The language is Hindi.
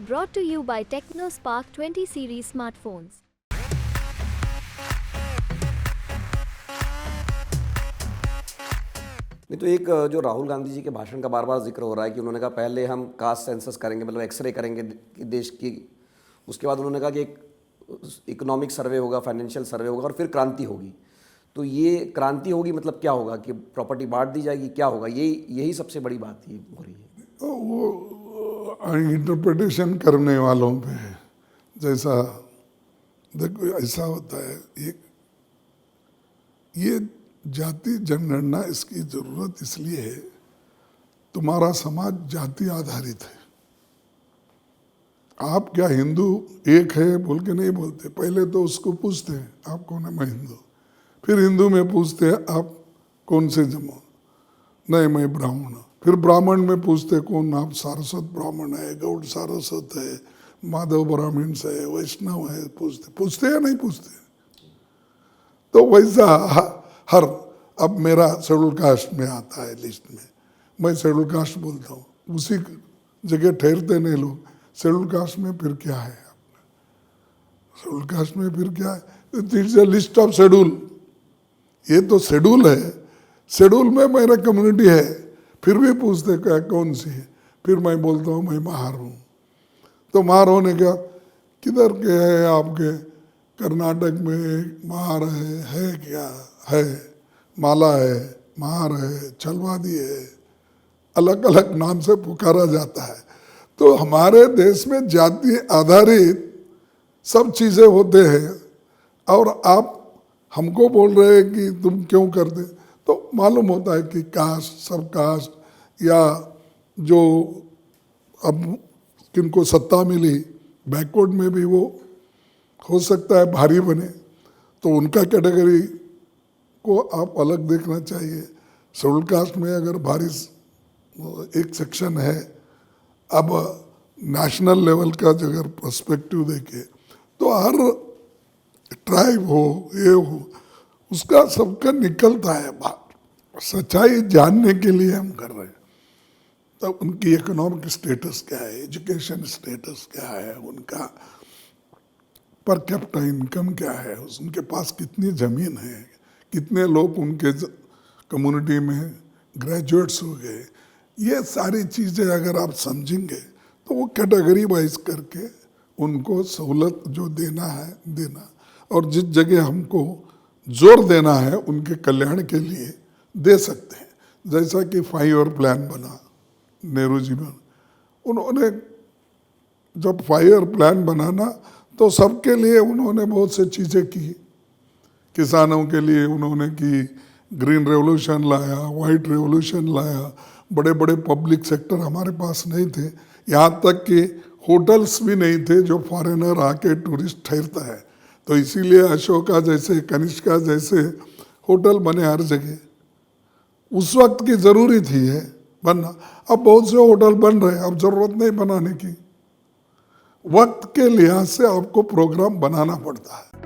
Brought to you by TechnoSpark 20 series smartphones. नहीं तो एक जो राहुल गांधी जी के भाषण का बार बार जिक्र हो रहा है कि उन्होंने कहा पहले हम कास्ट सेंसस करेंगे, मतलब एक्सरे करेंगे कि देश की, उसके बाद उन्होंने कहा कि एक इकोनॉमिक सर्वे होगा, फाइनेंशियल सर्वे होगा और फिर क्रांति होगी। तो ये क्रांति होगी मतलब क्या होगा कि प्रॉपर्टी बांट दी जाएगी, क्या होगा? यही सबसे बड़ी बात ही हो रही है। वो इंटरप्रिटेशन करने वालों पे है। जैसा देखो ऐसा होता है, ये जाति जनगणना इसकी जरूरत इसलिए है, तुम्हारा समाज जाति आधारित है। आप क्या हिंदू एक है बोल के नहीं बोलते, पहले तो उसको पूछते हैं आप कौन है, मैं हिंदू। फिर हिंदू में पूछते हैं आप कौन से जमो, नहीं मैं ब्राह्मण हूँ। फिर ब्राह्मण में पूछते कौन, आप सारस्वत ब्राह्मण है, गौड़ सारस्वत है, माधव ब्राह्मण है, वैष्णव है, पूछते या नहीं पूछते। तो वैसा हर, अब मेरा शेड्यूल कास्ट में आता है लिस्ट में, मैं शेड्यूल कास्ट बोलता हूँ, उसी जगह ठहरते नहीं लोग। शेड्यूल कास्ट में फिर क्या है, शेड्यूल कास्ट में फिर क्या है, it is a list of schedule. ये तो शेड्यूल है, शेड्यूल में मेरा कम्युनिटी है, फिर भी पूछते क्या कौन सी है, फिर मैं बोलता हूँ मैं महार हूँ। तो महार होने का किधर के है आपके, कर्नाटक में महार है क्या है, माला है, महार है, छलवादी है, अलग अलग नाम से पुकारा जाता है। तो हमारे देश में जाति आधारित सब चीज़ें होते हैं और आप हमको बोल रहे हैं कि तुम क्यों करते। तो मालूम होता है कि कास्ट, सब कास्ट, या जो अब किनको सत्ता मिली बैकवर्ड में भी वो हो सकता है भारी बने, तो उनका कैटेगरी को आप अलग देखना चाहिए। शेड्यूल कास्ट में अगर भारी एक सेक्शन है, अब नेशनल लेवल का अगर पर्सपेक्टिव देखे तो हर ट्राइब हो ये हो उसका सबका निकलता है बात। सच्चाई जानने के लिए हम कर रहे हैं। तो उनकी इकोनॉमिक स्टेटस क्या है, एजुकेशन स्टेटस क्या है, उनका पर कैपिटा इनकम क्या है, उनके पास कितनी ज़मीन है, कितने लोग उनके कम्युनिटी में ग्रेजुएट्स हो गए। ये सारी चीज़ें अगर आप समझेंगे तो वो कैटेगरी वाइज करके उनको सहूलत जो देना है देना, और जिस जगह हमको जोर देना है उनके कल्याण के लिए दे सकते हैं। जैसा कि 5 ईयर प्लान बना नेहरू जी में, उन्होंने जब 5 ईयर प्लान बनाना तो सबके लिए उन्होंने बहुत से चीज़ें की। किसानों के लिए उन्होंने की, ग्रीन रेवोल्यूशन लाया, वाइट रेवोल्यूशन लाया, बड़े बड़े पब्लिक सेक्टर हमारे पास नहीं थे, यहाँ तक कि होटल्स भी नहीं थे जो फॉरेनर आके टूरिस्ट ठहरता है। तो इसीलिए अशोका जैसे, कनिष्का जैसे होटल बने हर जगह, उस वक्त की ज़रूरी थी है बनना। अब बहुत से होटल बन रहे हैं, अब ज़रूरत नहीं बनाने की। वक्त के लिहाज से आपको प्रोग्राम बनाना पड़ता है।